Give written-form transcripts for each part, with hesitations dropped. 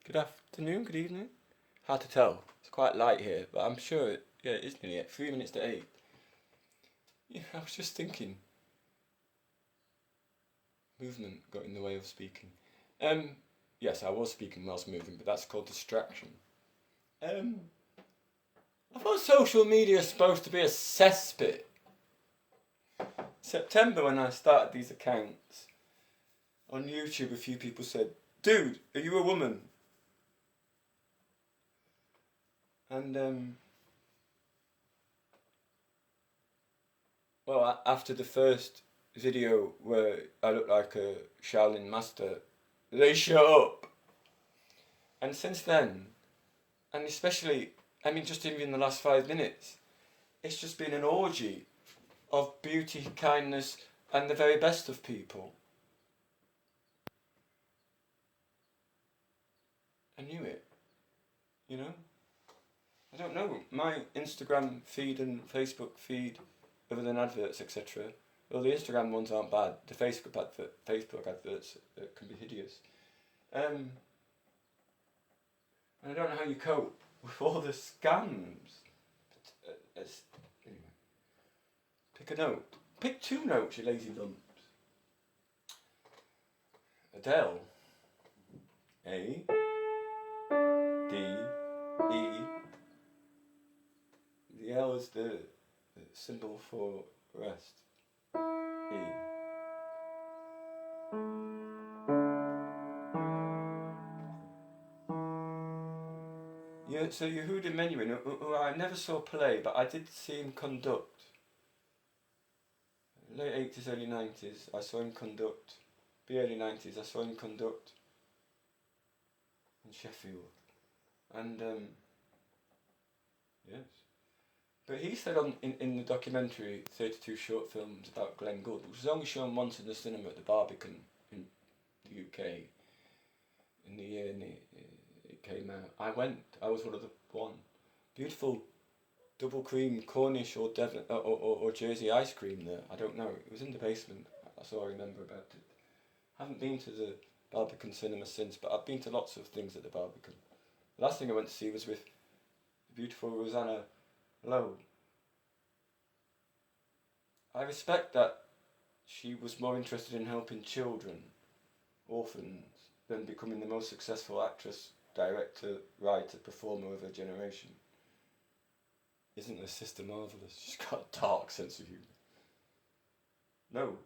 Good afternoon, good evening. Hard to tell. It's quite light here, but I'm sure it is nearly 8. 3 minutes to 8. Yeah, I was just thinking. Movement got in the way of speaking. Yes, I was speaking whilst moving, but that's called distraction. I thought social media is supposed to be a cesspit. September, when I started these accounts on YouTube, a few people said, "Dude, are you a woman?" And well, after the first video where I looked like a Shaolin master, they shut up. And since then, and especially, just even in the last 5 minutes, it's just been an orgy of beauty, kindness, and the very best of people. I knew it, you know? I don't know, my Instagram feed and Facebook feed, other than adverts, etc. Well, the Instagram ones aren't bad. The Facebook adverts can be hideous. And I don't know how you cope with all the scams. But, anyway, pick a note. Pick 2 notes, you lazy lumps. Adele. A. D. E. The L is the symbol for rest. E. Yeah, so Yehuda Menuhin, who I never saw play, but I did see him conduct. Late 80s, early 90s, I saw him conduct. The early 90s, I saw him conduct in Sheffield. And, yes. But he said in the documentary 32 Short Films about Glenn Gould, which was only shown once in the cinema at the Barbican in the UK, in the year it came out. I was one of the one. Beautiful double cream Cornish or Devon or Jersey ice cream there. I don't know. It was in the basement. That's all I remember about it. I haven't been to the Barbican cinema since, but I've been to lots of things at the Barbican. The last thing I went to see was with the beautiful Rosanna Lowe. I respect that she was more interested in helping children, orphans, than becoming the most successful actress, director, writer, performer of her generation. Isn't her sister marvellous? She's got a dark sense of humour. No,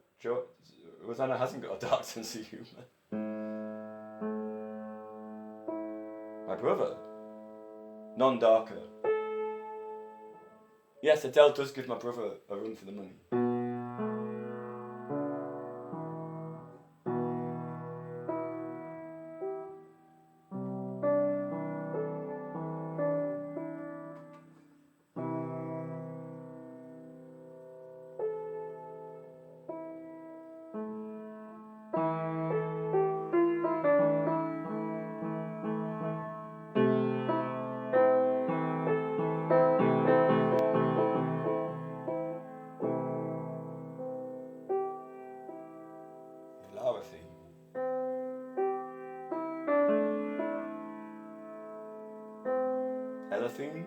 Rosanna hasn't got a dark sense of humour. My brother? None darker. Yes, Adele does give my brother a run for the money. Lara theme. Ella theme.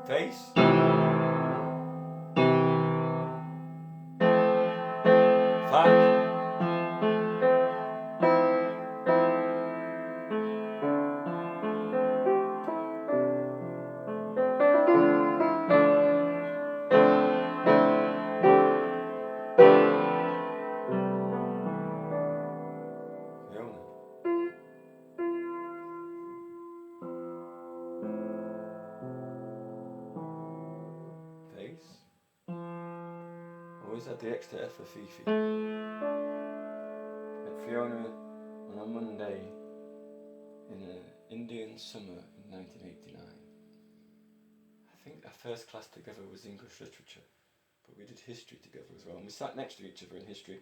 Face. Fact. Face. Always had the extra F for Fifi. Met Fiona on a Monday in an Indian summer in 1989. I think our first class together was English literature, but we did history together as well. And we sat next to each other in history.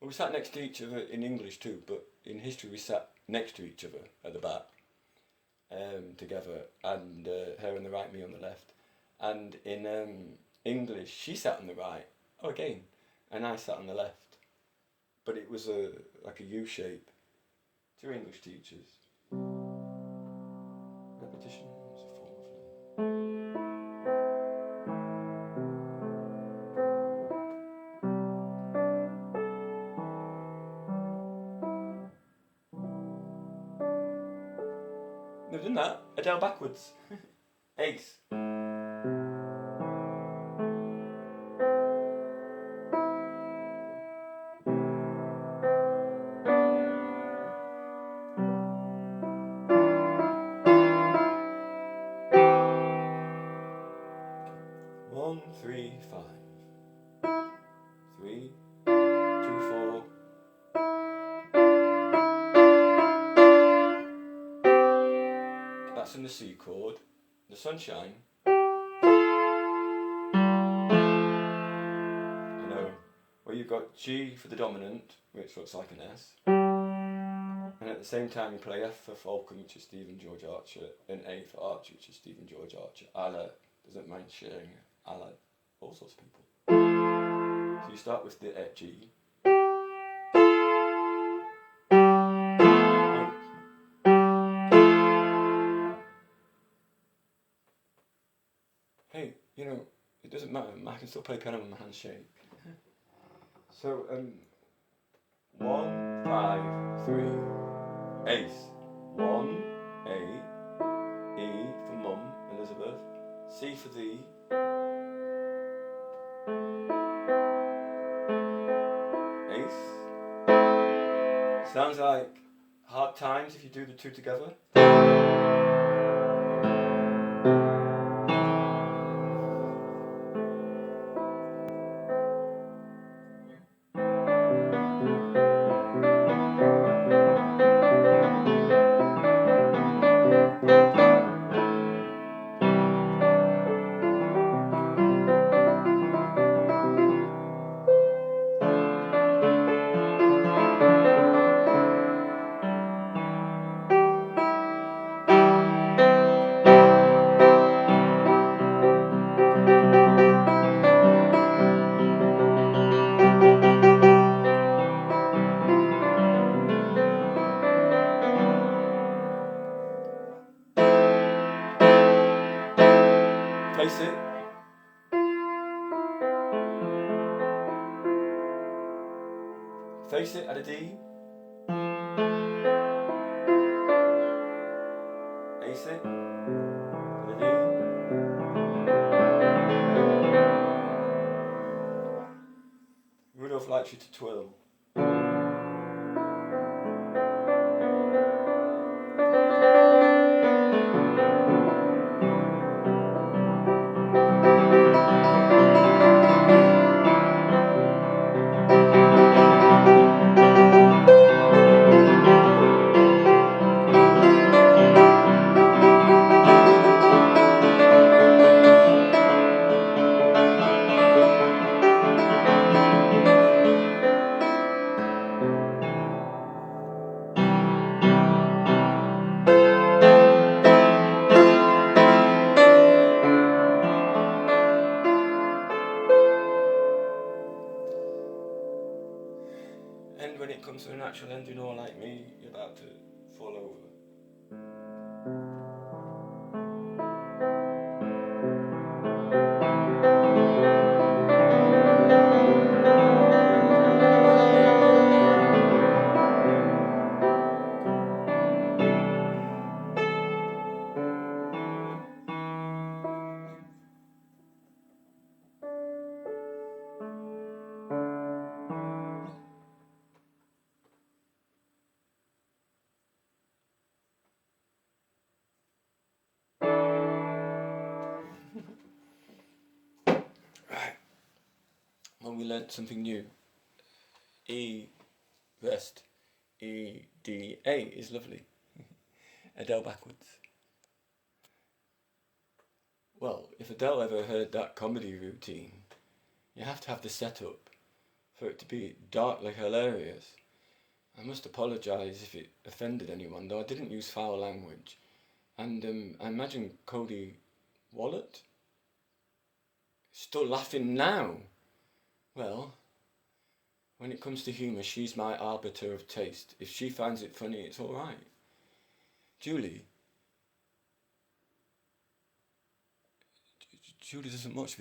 Well, we sat next to each other in English too, but in history we sat next to each other at the back, together, and her on the right, me on the left. And in English, she sat on the right, again, and I sat on the left. But it was like a U shape. To English teachers, repetition is a form of learning. Never done that. Adele backwards. Ace. One, 3, 5. 3, 2, 4. That's in the C chord. The Sunshine. I know. Well, you've got G for the dominant, which looks like an S. And at the same time, you play F for Falcon, which is Stephen George Archer, and A for Archer, which is Stephen George Archer. Allah doesn't mind sharing Allah, all sorts of people. So you start with the G. Hey, you know, it doesn't matter. I can still play piano with my hands shake. So, 1, 5, 3. Ace. 1, A, E for Mum, Elizabeth, C for thee, Ace. Sounds like Hard Times if you do the two together. Face it. Face it at a D. Ace it at a D. Rudolph likes you to twirl. And when it comes to a natural end, you know, like me, you're about to fall over. Right. Well, we learnt something new. E, rest. E, D, A is lovely. Adele backwards. Well, if Adele ever heard that comedy routine, you have to have the setup for it to be darkly hilarious. I must apologise if it offended anyone, though I didn't use foul language. And I imagine Cody Wallet Still laughing now. Well, when it comes to humour, she's my arbiter of taste. If she finds it funny, it's all right. Julie doesn't much